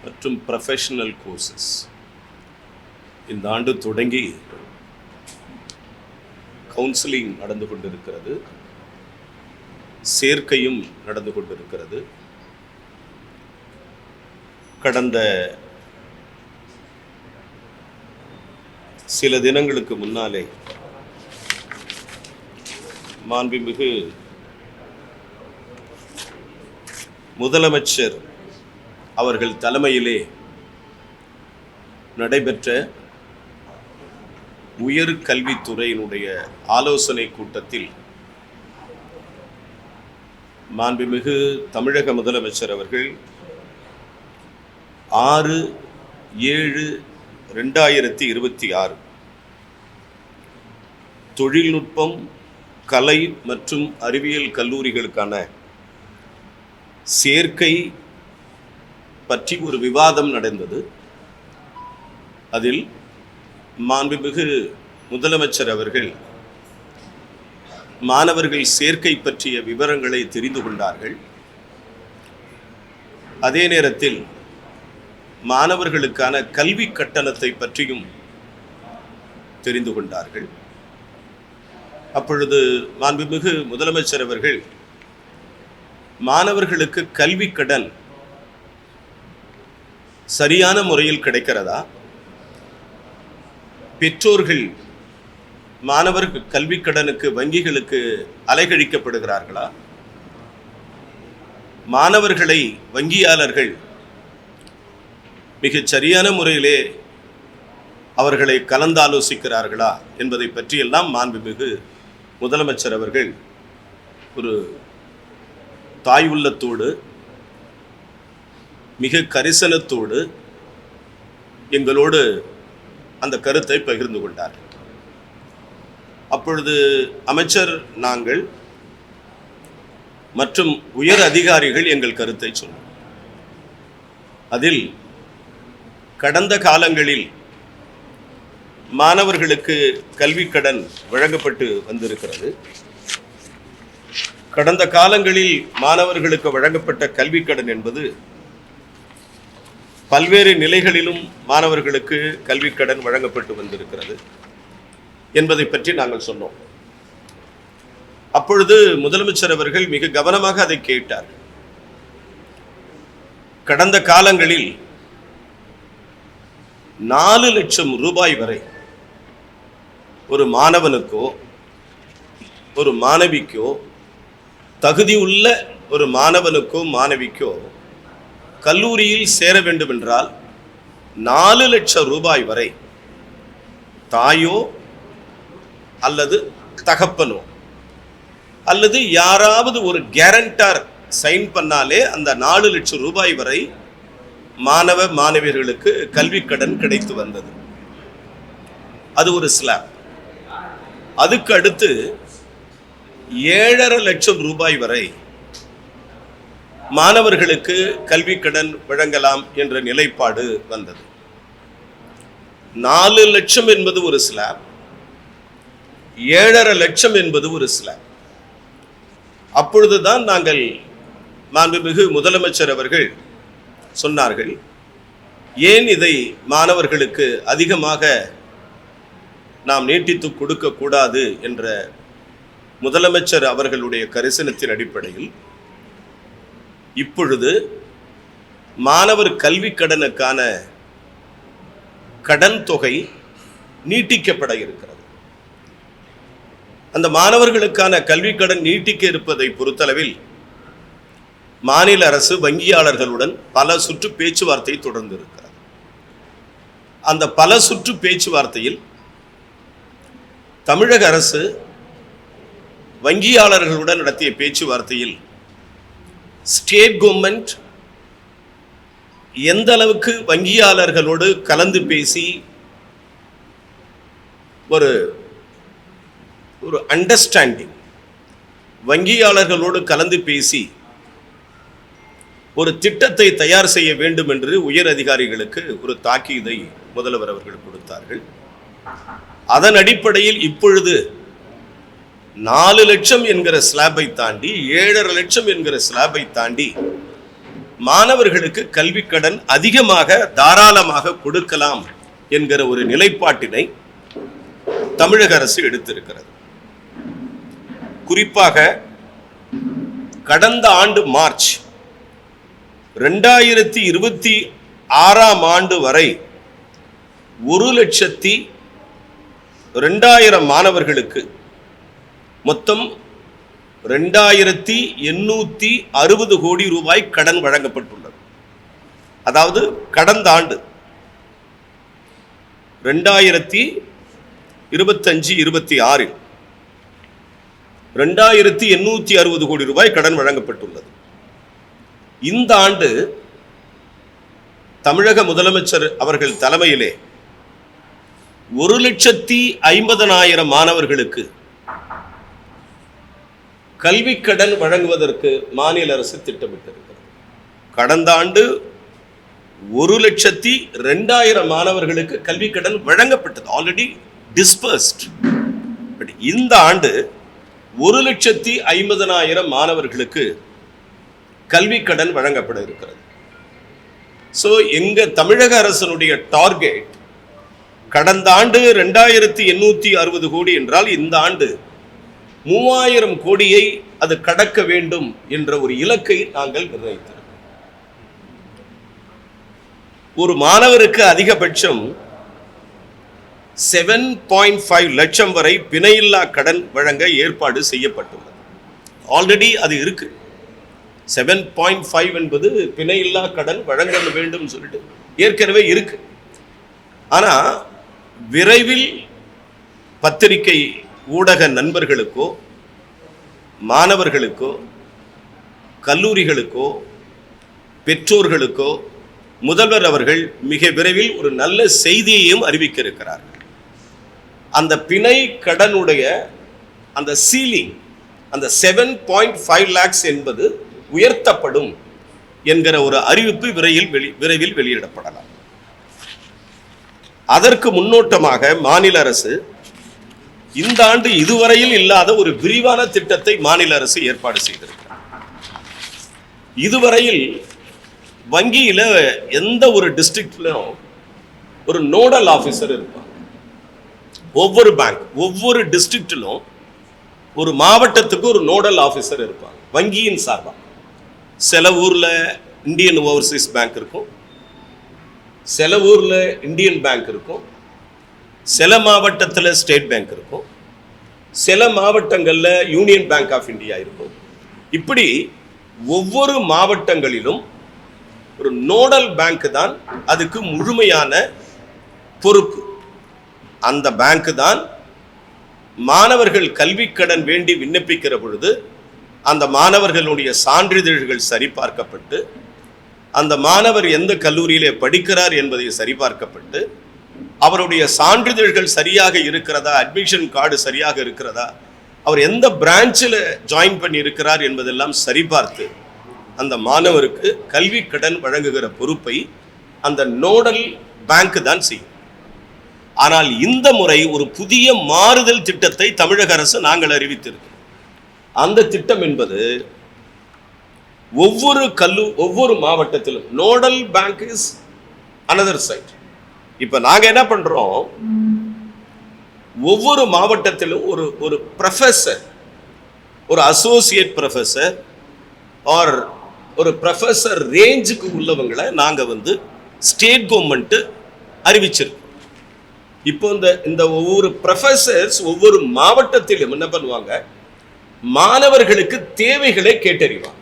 மற்றும் professional courses இந்த ஆண்டு தொடங்கி கவுன்சிலிங் நடந்து கொண்டிருக்கிறது, சேர்க்கையும் நடந்து கொண்டிருக்கிறது. கடந்த சில தினங்களுக்கு முன்னாலே மாண்புமிகு முதலமைச்சர் அவர்கள் தலைமையிலே நடைபெற்ற உயர் கல்வித்துறையினுடைய ஆலோசனை கூட்டத்தில் மாண்புமிகு தமிழக முதலமைச்சர் அவர்கள் 6/7/2026 தொழில்நுட்பம், கலை மற்றும் அறிவியல் கல்லூரிகளுக்கான சேர்க்கை பற்றி ஒரு விவாதம் நடந்தது. அதில் மாண்புமிகு முதலமைச்சர் அவர்கள் மாணவர்கள் சேர்க்கை பற்றிய விவரங்களை தெரிந்து கொண்டார்கள். அதே நேரத்தில் மாணவர்களுக்கான கல்வி கட்டணத்தை பற்றியும் தெரிந்து கொண்டார்கள். அப்பொழுது மாண்புமிகு முதலமைச்சர் அவர்கள் மாணவர்களுக்கு கல்வி கடன் சரியான முறையில் கிடைக்கிறதா, பெற்றோர்கள் மாணவர்கள் கல்வி கடனுக்கு வங்கிகளுக்கு அலைகழிக்கப்படுகிறார்களா, மாணவர்களை வங்கியாளர்கள் மிகச் சரியான முறையிலே அவர்களை கலந்தாலோசிக்கிறார்களா என்பதை பற்றியெல்லாம் மாண்புமிகு முதலமைச்சர் அவர்கள் ஒரு தாய் உள்ளத்தோடு மிக கரிசனத்தோடு எங்களோடு அந்த கருத்தை பகிர்ந்து கொண்டார். அப்பொழுது அமைச்சர், நாங்கள் மற்றும் உயர் அதிகாரிகள் எங்கள் கருத்தை சொன்னோம். அதில் கடந்த காலங்களில் மாணவர்களுக்கு கல்வி கடன் வழங்கப்பட்டு வந்திருக்கிறது. கடந்த காலங்களில் மாணவர்களுக்கு வழங்கப்பட்ட கல்வி கடன் என்பது பல்வேறு நிலைகளிலும் மாணவர்களுக்கு கல்வி கடன் வழங்கப்பட்டு வந்திருக்கிறது என்பதை பற்றி நாங்கள் சொன்னோம். அப்பொழுது முதலமைச்சர் அவர்கள் மிக கவனமாக அதை கேட்டார். கடந்த காலங்களில் 4 லட்சம் ரூபாய் வரை ஒரு மாணவனுக்கோ ஒரு மாணவிக்கோ, தகுதியுள்ள ஒரு மாணவனுக்கோ மாணவிக்கோ கல்லூரியில் சேர வேண்டும் என்றால் 4 லட்சம் ரூபாய் வரை தாயோ அல்லது தகப்பனோ அல்லது யாராவது ஒரு கேரண்டர் சைன் பண்ணாலே அந்த 4 லட்சம் ரூபாய் வரை மாணவ மாணவியர்களுக்கு கல்வி கடன் கிடைத்து வந்தது. அது ஒரு ஸ்லாப். அதுக்கு அடுத்து 7.5 லட்சம் ரூபாய் வரை மாணவர்களுக்கு கல்வி கடன் வழங்கலாம் என்ற நிலைப்பாடு வந்தது. 4 லட்சம் என்பது ஒரு ஸ்லாப், 7.5 லட்சம் என்பது ஒரு ஸ்லாப். அப்பொழுதுதான் நாங்கள் மாண்புமிகு முதலமைச்சர் அவர்கள் சொன்னார்கள், ஏன் இதை மாணவர்களுக்கு அதிகமாக நாம் நீட்டித்து கொடுக்க கூடாது என்ற முதலமைச்சர் அவர்களுடைய கரிசனத்தின் அடிப்படையில் இப்பொழுது மாணவர் கல்வி கடனுக்கான கடன் தொகை நீட்டிக்கப்பட இருக்கிறது. அந்த மாணவர்களுக்கான கல்வி கடன் நீட்டிக்க இருப்பதை பொறுத்தளவில் மாநில அரசு வங்கியாளர்களுடன் பல சுற்று பேச்சுவார்த்தை தொடர்ந்து இருக்கிறது. அந்த பல சுற்று பேச்சுவார்த்தையில் தமிழக அரசு வங்கியாளர்களுடன் நடத்திய பேச்சுவார்த்தையில் ஸ்டேட் கவர்மெண்ட் எந்த அளவுக்கு வங்கியாளர்களோடு கலந்து பேசி ஒரு அண்டர்ஸ்டாண்டிங், வங்கியாளர்களோடு கலந்து பேசி ஒரு திட்டத்தை தயார் செய்ய வேண்டும் என்று உயர் அதிகாரிகளுக்கு ஒரு தாக்கீதை முதல்வர் அவர்கள் கொடுத்தார்கள். அதன் அடிப்படையில் இப்பொழுது 4 லட்சம் என்கிற ஸ்லாபை தாண்டி 7.5 லட்சம் என்கிற ஸ்லாபை தாண்டி மாணவர்களுக்கு கல்வி கடன் அதிகமாக தாராளமாக கொடுக்கலாம் என்கிற ஒரு நிலைப்பாட்டினை தமிழக அரசு எடுத்திருக்கிறது. குறிப்பாக கடந்த ஆண்டு மார்ச் 2026 வரை 1,02,000 மாணவர்களுக்கு மொத்தம் 2,860 கோடி ரூபாய் கடன் வழங்கப்பட்டுள்ளது. அதாவது கடந்த ஆண்டு 2025-26 2,860 கோடி ரூபாய் கடன் வழங்கப்பட்டுள்ளது. இந்த ஆண்டு தமிழக முதலமைச்சர் அவர்கள் தலைமையிலே 1,50,000 மாணவர்களுக்கு கல்வி கடன் வழங்குவதற்கு மாநில அரசு திட்டமிட்டிருக்கிறது. கடந்த ஆண்டு 1,02,000 மாணவர்களுக்கு கல்வி கடன் வழங்கப்பட்டது, ஆல்ரெடி டிஸ்பர்ஸ்ட். பட் இந்த ஆண்டு 1,50,000 மாணவர்களுக்கு கல்வி கடன் வழங்கப்பட இருக்கிறது. ஸோ எங்க தமிழக அரசனுடைய டார்கெட் கடந்த ஆண்டு 2,860 கோடி என்றால் இந்த ஆண்டு 3,000 கோடியை அது கடக்க வேண்டும் என்ற ஒரு இலக்கை நாங்கள் நிர்ணயித்திருக்கிறோம். ஒரு மாணவருக்கு அதிகபட்சம் 7.5 லட்சம் வரை பிணையில்லா கடன் வழங்க ஏற்பாடு செய்யப்பட்டுள்ளது. ஆல்ரெடி அது இருக்கு. 7.5 என்பது பிணையில்லா கடன் வழங்க வேண்டும் சொல்லிட்டு ஏற்கனவே இருக்கு. ஆனா விரைவில் பத்திரிகை ஊடக நண்பர்களுக்கோ மாணவர்களுக்கோ கல்லூரிகளுக்கோ பெற்றோர்களுக்கோ முதல்வர் அவர்கள் மிக விரைவில் ஒரு நல்ல செய்தியையும் அறிவிக்க இருக்கிறார்கள். அந்த பிணை கடனுடைய அந்த சீலிங், அந்த 7.5 lakhs என்பது உயர்த்தப்படும் என்கிற ஒரு அறிவிப்பு விரைவில் வெளியிடப்படலாம். அதற்கு முன்னோட்டமாக மாநில அரசு இந்த ஆண்டு இதுவரையில் இல்லாத ஒரு விரிவான திட்டத்தை மாநில அரசு ஏற்பாடு செய்திருக்கிறார். இதுவரையில் வங்கியில எந்த ஒரு டிஸ்ட்ரிக்ட்லயும் ஒரு நோடல் ஆபீசர் இருப்பாங்க. ஒவ்வொரு பேங்க், ஒவ்வொரு டிஸ்ட்ரிக்டிலும் ஒரு மாவட்டத்துக்கு ஒரு நோடல் ஆபீசர் இருப்பாங்க வங்கியின் சார்பா. சில ஊர்ல இந்தியன் ஓவர்சீஸ் பேங்க் இருக்கும், சில ஊர்ல இந்தியன் பேங்க் இருக்கும், சில மாவட்டத்தில் ஸ்டேட் பேங்க் இருக்கும், சில மாவட்டங்களில் யூனியன் பேங்க் ஆஃப் இந்தியா இருக்கும். இப்படி ஒவ்வொரு மாவட்டங்களிலும் ஒரு நோடல் பேங்க் தான் அதுக்கு முழுமையான பொறுப்பு. அந்த பேங்க் தான் மாணவர்கள் கல்வி கடன் வேண்டி விண்ணப்பிக்கிற பொழுது அந்த மாணவர்களுடைய சான்றிதழ்கள் சரிபார்க்கப்பட்டு அந்த மாணவர் எந்த கல்லூரியிலே படிக்கிறார் என்பதை சரிபார்க்கப்பட்டு அவருடைய சான்றிதழ்கள் சரியாக இருக்கிறதா, அட்மிஷன் கார்டு சரியாக இருக்கிறதா, அவர் எந்த பிரான்ச்சில் ஜாயின் பண்ணி இருக்கிறார் என்பதெல்லாம் சரிபார்த்து அந்த மாணவருக்கு கல்வி கடன் வழங்குகிற பொறுப்பை அந்த நோடல் பேங்க் தான் செய்யும். ஆனால் இந்த முறை ஒரு புதிய மாறுதல் திட்டத்தை தமிழக அரசு நாங்கள் அறிவித்திருக்கிறோம். அந்த திட்டம் என்பது ஒவ்வொரு மாவட்டத்திலும் nodal bank is another side. இப்ப நாங்க என்ன பண்றோம், ஒவ்வொரு மாவட்டத்திலும் ஒரு ப்ரொஃபஸர், ஒரு அசோசியேட் ப்ரொஃபஸர் ஆர் ஒரு ப்ரொஃபஸர் ரேஞ்சுக்கு உள்ளவங்களை நாங்க ஸ்டேட் கவர்மெண்ட் அறிவிச்சிருக்கோம். இப்போ இந்த ஒவ்வொரு ப்ரொஃபஸர்ஸ் ஒவ்வொரு மாவட்டத்திலும் என்ன பண்ணுவாங்க, மாணவர்களுக்கு தேவைகளை கேட்டறிவாங்க.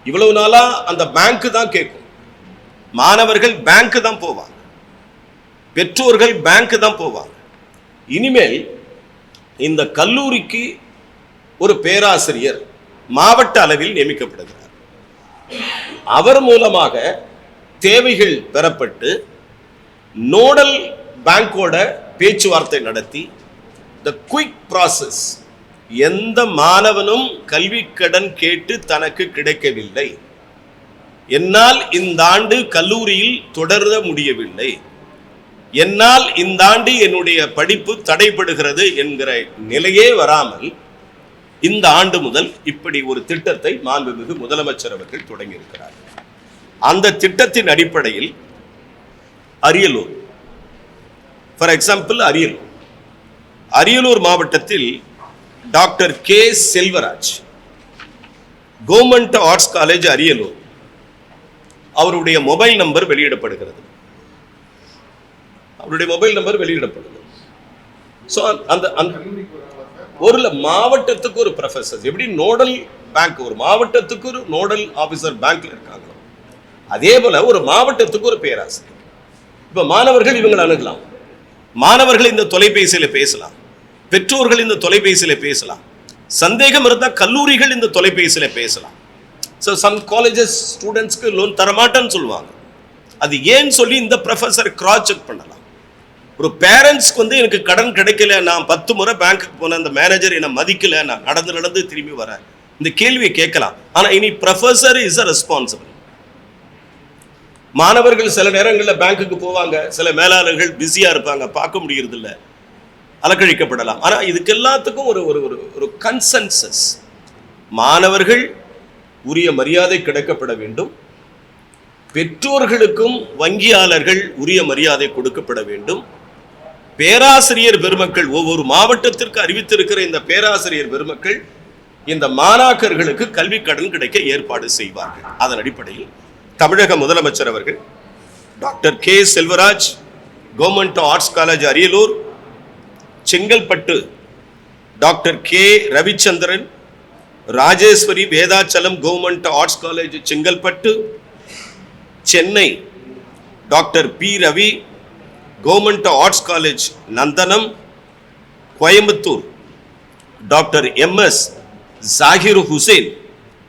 இவ்வளவு நாளா அந்த பேங்க் தான் கேட்கும், மாணவர்கள் பேங்க் தான் போவாங்க, பெற்றோர்கள் பேங்க் தான் போவாங்க. இனிமேல் இந்த கல்லூரிக்கு ஒரு பேராசிரியர் மாவட்ட அளவில் நியமிக்கப்படுகிறார். அவர் மூலமாக தேவைகள் பெறப்பட்டு நோடல் பேங்கோட பேச்சுவார்த்தை நடத்தி த குயிக் ப்ராசஸ், எந்த மாணவனும் கல்வி கடன் கேட்டு தனக்கு கிடைக்கவில்லை, என்னால் இந்த ஆண்டு கல்லூரியில் தொடர முடியவில்லை, என்னால் இந்த ஆண்டு என்னுடைய படிப்பு தடைபடுகிறது என்கிற நிலையே வராமல் இந்த ஆண்டு முதல் இப்படி ஒரு திட்டத்தை மாண்புமிகு முதலமைச்சர் அவர்கள் தொடங்கி இருக்கிறார். அந்த திட்டத்தின் அடிப்படையில் அரியலூர், ஃபார் எக்ஸாம்பிள் அரியலூர் மாவட்டத்தில் doctor K Selvaraj, government arts college Ariyalur, அவருடைய மொபைல் நம்பர் வெளியிடப்படுகிறது. ஸோ அந்த ஒரு மாவட்டத்துக்கு ஒரு ப்ரொஃபசர், எப்படி நோடல் பேங்க், ஒரு மாவட்டத்துக்கு ஒரு நோடல் ஆபீசர் பேங்க்ல இருக்காங்களோ அதே போல ஒரு மாவட்டத்துக்கு ஒரு பேராசிரியர். இப்ப மாணவர்கள் இவங்களை அணுகலாம், மாணவர்கள் இந்த தொலைபேசியில பேசலாம், பெற்றோர்கள் இந்த தொலைபேசியில பேசலாம், சந்தேகம் இருந்தால் கல்லூரிகள் இந்த தொலைபேசியில பேசலாம். ஸோ சம் காலேஜஸ் ஸ்டூடெண்ட்ஸ்க்கு லோன் தரமாட்டேன்னு சொல்லுவாங்க. அது ஏன்னு சொல்லி இந்த ப்ரொஃபஸர் கிராஸ் செக் பண்ணலாம். ஒரு பேரண்ட்ஸ்க்கு எனக்கு கடன் கிடைக்கல, நான் 10 முறை பேங்க்குக்கு போனேன், அந்த மேனேஜர் என்னை மதிக்கல, நான் நடந்து திரும்பி வரேன், இந்த கேள்வியை கேட்கலாம். ஆனா இனி ப்ரொஃபஸர் இஸ் அ ரெஸ்பான்சிபிள். மாணவர்கள் சில நேரங்களில் பேங்க்குக்கு போவாங்க, சில மேலாளர்கள் பிஸியா இருப்பாங்க, பார்க்க முடியறது இல்லை, அலக்கழிக்கப்படலாம். ஆனா இதுக்கு எல்லாத்துக்கும் ஒரு ஒரு கன்சென்சஸ், மாணவர்கள் உரிய மரியாதை கிடைக்கப்பட வேண்டும், பெற்றோர்களுக்கும் வங்கியாளர்கள் உரிய மரியாதை கொடுக்கப்பட வேண்டும், பேராசிரியர் பெருமக்கள், ஒவ்வொரு மாவட்டத்திற்கு அறிவித்திருக்கிற இந்த பேராசிரியர் பெருமக்கள் இந்த மாணாக்கர்களுக்கு கல்வி கடன் கிடைக்க ஏற்பாடு செய்வார்கள். அதன் அடிப்படையில் தமிழக முதலமைச்சர் அவர்கள் doctor K Selvaraj, government arts college Ariyalur, Chengalpattu doctor K Ravichandran, Rajeswari Vedachalam government arts college Chengalpattu, Chennai doctor P Ravi government arts college Nandanam, Coimbatore doctor MS Zakir Hussain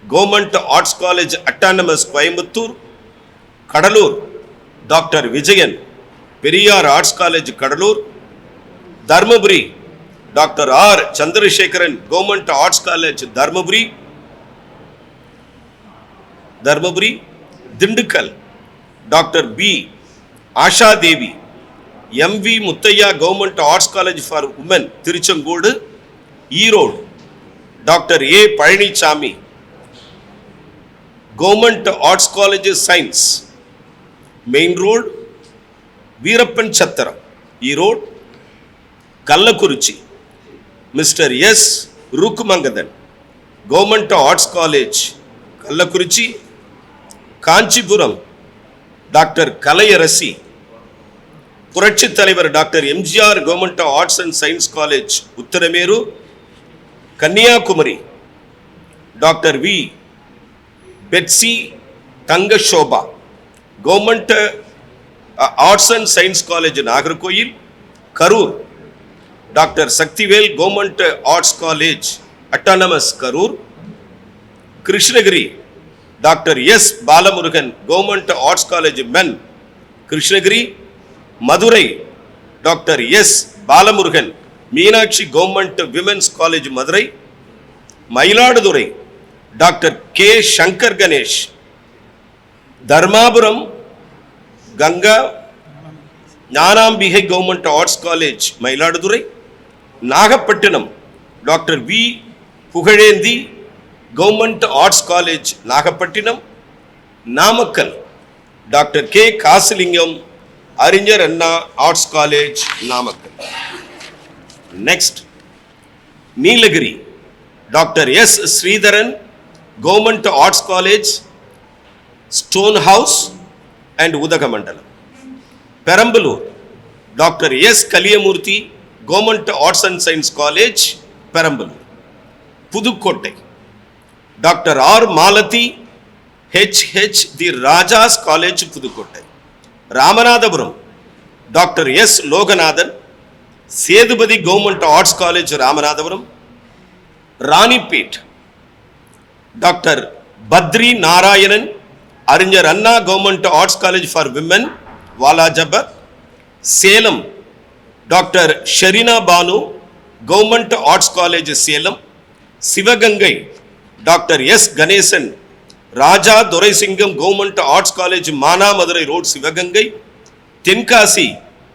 government arts college autonomous Coimbatore, Cuddalore doctor Vijayan Periyar arts college Cuddalore, Dharmapuri doctor R Chandrasekaran government arts college Dharmapuri, Dindigul doctor P Asha Devi, MV Muthiah government arts college for women Tiruchengode, Erode doctor A Palaniswami government arts college science main road, Veerappan Chatram Erode, Kallakurichi mister S Rukmangathan government arts college Kallakurichi, Kanchipuram doctor Kalaiyarasi, புரட்சி தலைவர் doctor MGR government arts and science college Uthiramerur, Kanyakumari doctor V Betsy Thangashoba government arts and science college Nagercoil, Karur doctor Sakthivel government arts college autonomous Karur, Krishnagiri doctor S Balamurugan government arts college men Krishnagiri, Madurai doctor S Balamurugan Meenakshi government women's college Madurai, Mayiladuthurai doctor K Shankar Ganesh, Dharmapuram Ganga Gnanambigai government arts college Mayiladuthurai, Nagapattinam doctor V Pugazhendhi government arts college Nagapattinam, Namakkal doctor K Kasilingam Arignar Anna arts college Namakkal. Next Nilgiri doctor S Sridharan government arts college stone house and Udhagamandalam, Perambalur doctor S Kaliyamoorthy government arts and science college Perambalur, Pudukkottai doctor R Malathi HH the Rajah's college Pudukkottai, Ramanathapuram doctor S Loganathan Sethupathi government arts college Ramanathapuram, Ranipet doctor Badri Narayanan Arignar Anna government arts college for women Walajapet, Salem doctor Sherina Banu government arts college Salem, Sivaganga doctor S Ganesan Raja Duraisingam government arts college Manamadurai road Sivaganga, Tenkasi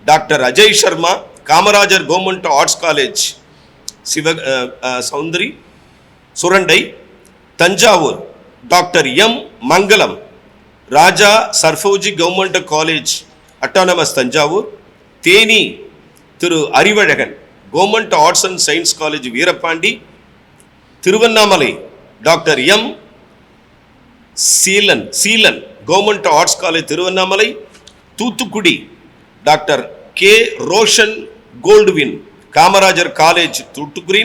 doctor Ajay Sharma Kamarajar government arts college Soundari Surandai, Thanjavur doctor M Mangalam Raja Serfoji government college autonomous Thanjavur, Theni Thiru Arivazhagan government arts and science college Veerapandi, Tiruvannamalai doctor M Seelan government arts college Tiruvannamalai, Thoothukudi doctor K Roshan Goldwin Kamarajar college Thoothukudi,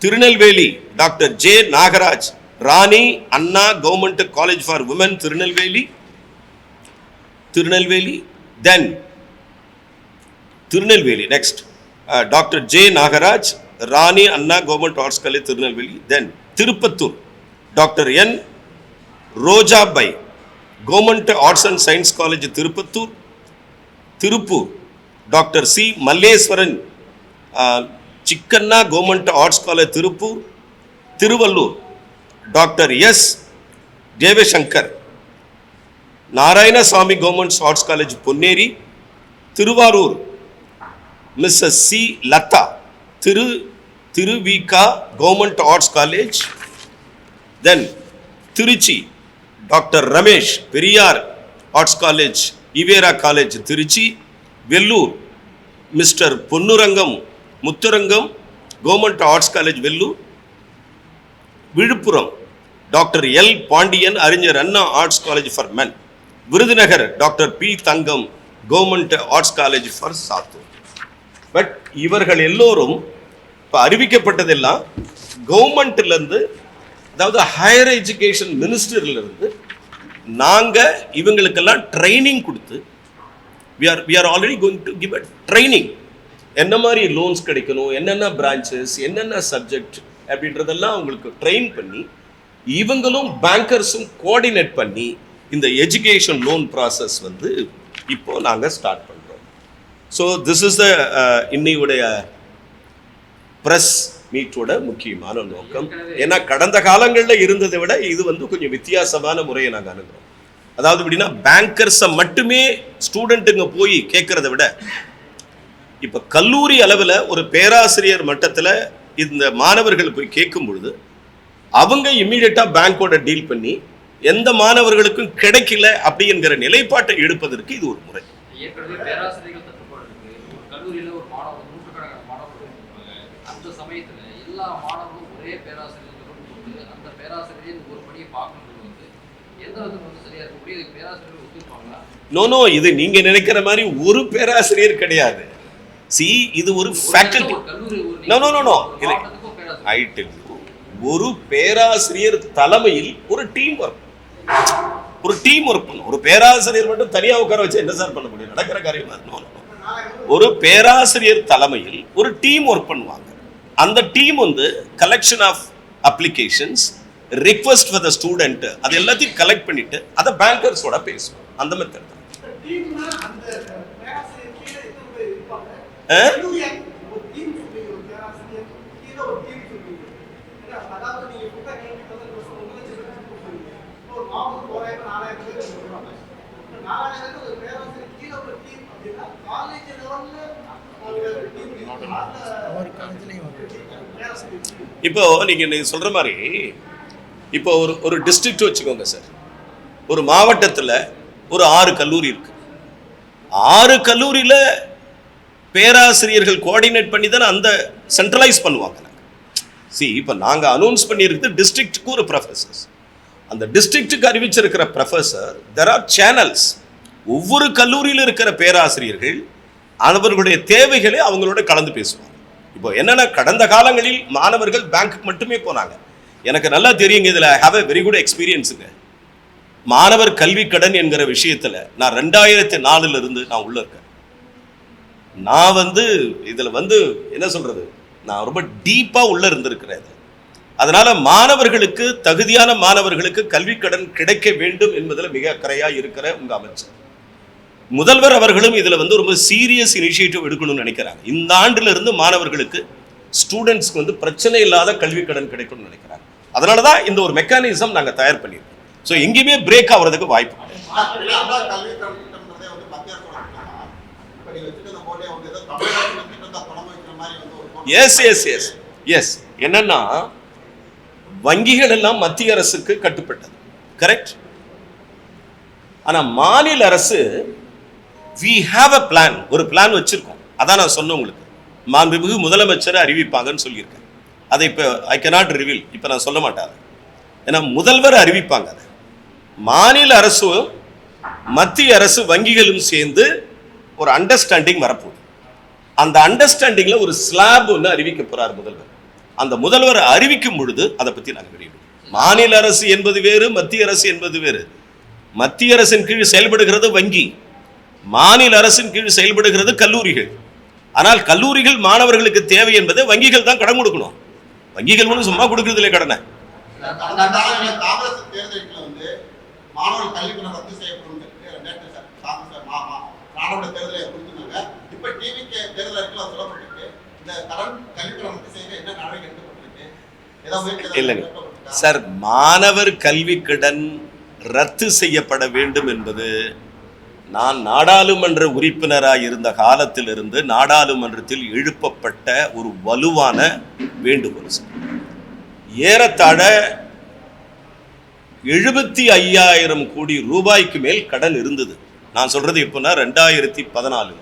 Tirunelveli doctor J Nagaraj Rani Anna government college for women Tirunelveli, then Tirunelveli next doctor J Nagaraj Rani Anna government arts college Tirunelveli, then Tiruppattur doctor N Rojabai government arts and science college Tiruppattur, Tiruppur doctor C Malleswaran Chikkanna government arts college Tiruppur, Tiruvallur doctor S Devasankar Narayanasamy government arts college Ponneri, Tiruvarur Mrs C Latha Thiruvika government arts college, then Trichy doctor Ramesh Periyar arts college EVR college Trichy, Vellore mister Ponnurangam Muthurangam government arts college Vellore, Viluppuram doctor L Pandian Arignar Anna arts college for men, Virudhunagar doctor P Thangam government arts college for Sattur. But இவர்கள் எல்லோரும் இப்போ அறிவிக்கப்பட்டதெல்லாம் கவர்மெண்ட்லேருந்து, அதாவது higher education மினிஸ்டர்லேருந்து நாங்கள் இவங்களுக்கெல்லாம் training கொடுத்து we are already going to give a training. என்ன மாதிரி லோன்ஸ் கிடைக்கணும், என்னென்ன பிரான்ச்சஸ், என்னென்ன சப்ஜெக்ட் அப்படின்றதெல்லாம் அவங்களுக்கு ட்ரெயின் பண்ணி இவங்களும் பேங்கர்ஸும் கோஆர்டினேட் பண்ணி இந்த எஜுகேஷன் லோன் ப்ராசஸ் வந்து இப்போ நாங்கள் ஸ்டார்ட் பண்ணுறோம். ஸோ திஸ் இஸ் த இன்னையுடைய ப்ரெஸ் மீட்டோட முக்கியமான நோக்கம். ஏன்னா கடந்த காலங்களில் இருந்ததை விட இது வந்து கொஞ்சம் வித்தியாசமான முறையை நாங்கள் அணுகிறோம். அதாவது எப்படின்னா பேங்கர்ஸை மட்டுமே ஸ்டூடெண்ட்டுங்க போய் கேட்கறத விட இப்போ கல்லூரி அளவில் ஒரு பேராசிரியர் மட்டத்தில் இந்த மாணவர்கள் போய் கேட்கும் பொழுது அவங்க இம்மீடியட்டாக பேங்கோட டீல் பண்ணி எந்த மாணவர்களுக்கும் கிடைக்கல அப்படிங்கிற நிலைப்பாட்டை எடுப்பதற்கு இது ஒரு முறை. நோ இது நீங்க நினைக்கிற மாதிரி ஒரு பேராசிரியர் கிடையாது. இது ஒரு ஃபேக்கல்டி. நோ ஒரு பேராசிரியர் தலைமையில் ஒரு டீம் ஒர்க் பண்ணும். ஒரு பேராசிரியர் மட்டும் தனியா உட்கார வச்சு என்ன சார் பண்ண முடியும்? நடக்கிற காரியமா? ஒரு பேராசிரியர் தலைமையில் ஒரு டீம் ஒர்க் பண்ணுவாங்க. அந்த டீம் வந்து collection of applications, request for the student, அது எல்லாத்தையும் கலெக்ட் பண்ணிட்டு அதை பேங்கர்ஸோட பேசுவோம். அந்த மெத்தட் தான். இப்போ நீங்க சொல்ற மாதிரி இப்போ ஒரு டிஸ்ட்ரிக்ட் வச்சுக்கோங்க சார். ஒரு மாவட்டத்தில் ஒரு 6 கல்லூரி இருக்கு. 6 கல்லூரியில் பேராசிரியர்கள் கோஆர்டினேட் பண்ணி தானே அந்த சென்ட்ரலைஸ் பண்ணுவாங்க. இப்போ நாங்கள் அனௌன்ஸ் பண்ணியிருக்கிறது டிஸ்ட்ரிக்ட்டுக்கு ஒரு ப்ரொஃபஸர்ஸ். அந்த டிஸ்ட்ரிக்ட்டுக்கு அறிவிச்சிருக்கிற ப்ரொஃபஸர், தெர் ஆர் சேனல்ஸ். ஒவ்வொரு கல்லூரியில் இருக்கிற பேராசிரியர்கள் அவர்களுடைய தேவைகளை அவங்களோட கலந்து பேசுவாங்க. இப்போ என்னன்னா கடந்த காலங்களில் மாணவர்கள் பேங்க்குக்கு மட்டுமே போனாங்க. எனக்கு நல்லா தெரியுங்க, இதில் ஹாவ் எ வெரி குட் எக்ஸ்பீரியன்ஸுங்க. மாணவர் கல்வி கடன் என்கிற விஷயத்தில் நான் 2004 இருந்து நான் உள்ள இருக்கேன். நான் வந்து இதில் வந்து என்ன சொல்றது, நான் ரொம்ப டீப்பாக உள்ள இருந்திருக்கிறேன். அதனால மாணவர்களுக்கு, தகுதியான மாணவர்களுக்கு கல்வி கடன் கிடைக்க வேண்டும் என்பதில் மிக அக்கறையாக இருக்கிற உங்க அமைச்சர் முதல்வர் அவர்களும் இதில் வந்து ரொம்ப சீரியஸ் இனிஷியேட்டிவ் எடுக்கணும்னு நினைக்கிறாங்க. இந்த ஆண்டுல இருந்து மாணவர்களுக்கு, ஸ்டூடெண்ட்ஸ்க்கு வந்து பிரச்சனை இல்லாத கல்வி கடன் கிடைக்கணும்னு நினைக்கிறாங்க. அதனால தான் இந்த ஒரு மெக்கானிசம் நாங்கள் தயார் பண்ணியிருக்கோம். ஸோ எங்கேயுமே பிரேக் ஆகிறதுக்கு வாய்ப்பு கிடையாது. எஸ் என்னன்னா வங்கிகள் எல்லாம் மத்திய அரசுக்கு கட்டுப்பட்டது. கரெக்ட். ஆனால் மாநில அரசு we have a plan, ஒரு பிளான் வச்சிருக்கோம். அதான் நான் சொன்னேன் உங்களுக்கு. மாண்புமிகு முதலமைச்சரை அறிவிப்பாங்கன்னு சொல்லியிருக்கேன். அதை இப்போ ஐ cannot reveal, இப்போ நான் சொல்ல மாட்டேன். ஏன்னா முதல்வர் அறிவிப்பாங்க. அதை மாநில அரசும் மத்திய அரசு வங்கிகளும் சேர்ந்து ஒரு அண்டர்ஸ்டாண்டிங் வரப்போகுது. அந்த அண்டர்ஸ்டாண்டிங்ல ஒரு ஸ்லாப் ஒன்று அறிவிக்க போறார் முதல்வர். அந்த முதல்வர் அறிவிக்கும் பொழுது அதை பத்தி நாங்கள் வெளியிடுவோம். மாநில அரசு என்பது வேறு, மத்திய அரசு என்பது வேறு. மத்திய அரசின் கீழ் செயல்படுகிறது வங்கி, மாநில அரசின் கீழ் செயல்படுகிறது கல்லூரிகள். ஆனால் கல்லூரிகள் மாணவர்களுக்கு தேவை என்பதை வங்கிகள் தான் கடன் கொடுக்கணும். வங்கிகள் ஒன்றும் சும்மா கொடுக்கறது இல்லை கடனை. காங்கிரஸ் தேர்தலுக்கு வந்து மாணவர்கள் கல்வி கடன் ரத்து செய்யப்படும் நாடாளுமன்ற தேர்தலை கொடுத்திருந்தாங்க. இப்ப டிவிக்கு தேர்தல் அறிக்கையில் சொல்லப்பட்டிருக்கு. இந்த கடன் கல்வி கடன் ரத்து செய்ய என்ன நடவடிக்கை எடுக்கப்பட்டிருக்கு? இல்லைங்க சார், மாணவர் கல்வி கடன் ரத்து செய்யப்பட வேண்டும் என்பது நான் நாடாளுமன்ற உறுப்பினராக இருந்த காலத்திலிருந்து நாடாளுமன்றத்தில் எழுப்பப்பட்ட ஒரு வலுவான வேண்டுகோள். ஏறத்தாழ 75,000 கோடி ரூபாய்க்கு மேல் கடன் இருந்தது. நான் சொல்றது இப்போனா 2014.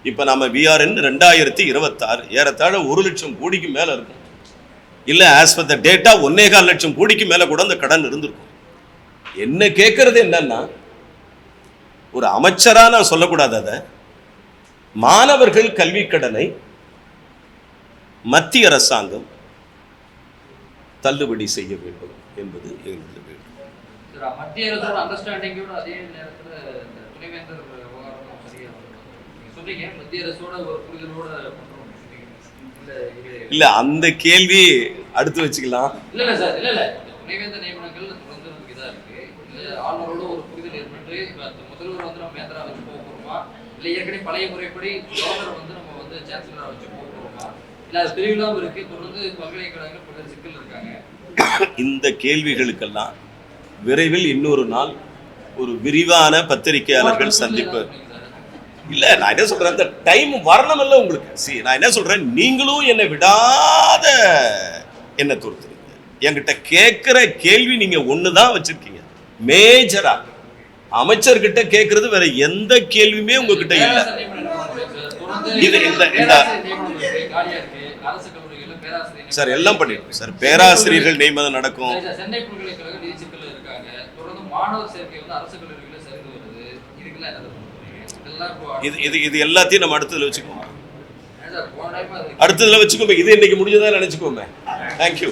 இப்போ நம்ம விஆர்என் 2026, ஏறத்தாழ 1 லட்சம் கோடிக்கு மேல இருக்கும். இல்லை ஆஸ் பர் த டேட்டா 1.25 லட்சம் கோடிக்கு மேல கூட அந்த கடன் இருந்திருக்கும். என்ன கேட்கறது என்னன்னா, ஒரு அமைச்சரா நான் சொல்லக்கூடாது, அதை மாணவர்கள் கல்வி கடனை மத்திய அரசாங்கம் தள்ளுபடி செய்ய வேண்டும் என்பது எங்களது வேண்டும். மத்திய அரசோட அண்டர்ஸ்டாண்டிங்கோட அதே நேரத்தில் துணைவேந்தர் விவகாரம் சரியா சொன்னீங்க. மத்திய அரசோட ஒரு புரிதலோட இல்ல அந்த கேள்வி அடுத்து வச்சுக்கலாம். இல்ல சார், இல்ல துணைவேந்தர் நியமனங்கள் தொடர்ந்து நமக்கு இதா இருக்கு. ஆளுநரோட ஒரு புரிதல் ஏற்பட்டு முதல்வர் வந்து நம்ம மேந்தரா வச்சு போக போறோமா, இல்ல ஏற்கனவே பழைய முறைப்படி கவர்னர் வந்து நம்ம வந்து சான்சலரா வச்சு போக போறோமா, இல்ல அது பிரிவிழாவும் இருக்கு, தொடர்ந்து பல்கலைக்கழகங்கள் பல்வேறு சிக்கல் இருக்காங்க. இந்த கேள்விகளுக்கெல்லாம் விரைவில் இன்னொரு நாள் ஒரு விரிவான பத்திரிகையாளர்கள் சந்திப்பு. இல்ல நான் என்ன சொல்றேன், அந்த டைம் வரணும் இல்ல உங்களுக்கு. நான் என்ன சொல்றேன், நீங்களும் என்னை விடாத என்ன தோர்த்துறீங்க. என்கிட்ட கேட்கிற கேள்வி நீங்க ஒண்ணுதான் வச்சிருக்கீங்க மேஜரா. அமைச்சர்கிட்ட கேட்கறது வேற எந்த கேள்வியுமே உங்ககிட்ட இல்ல. சார் எல்லாம் பண்ணிருக்கோம் சார். பேராசிரியர்கள் நியமனம் நடக்கும். சென்னை பல்கலைக்கழக நிதி சிக்கல் இருக்காங்க. தொடர்ந்து மாணவர் சேர்க்கை வந்து அரசு கல்லூரிகளில் சரிந்து வருது. இதுக்கெல்லாம் என்ன இது எல்லாத்தையும் நம்ம அடுத்ததுல வச்சுக்கோங்க. அடுத்ததுல வச்சுக்கோங்க. இது இன்னைக்கு முடிஞ்சதா நினைச்சுக்கோங்க. தேங்க்யூ.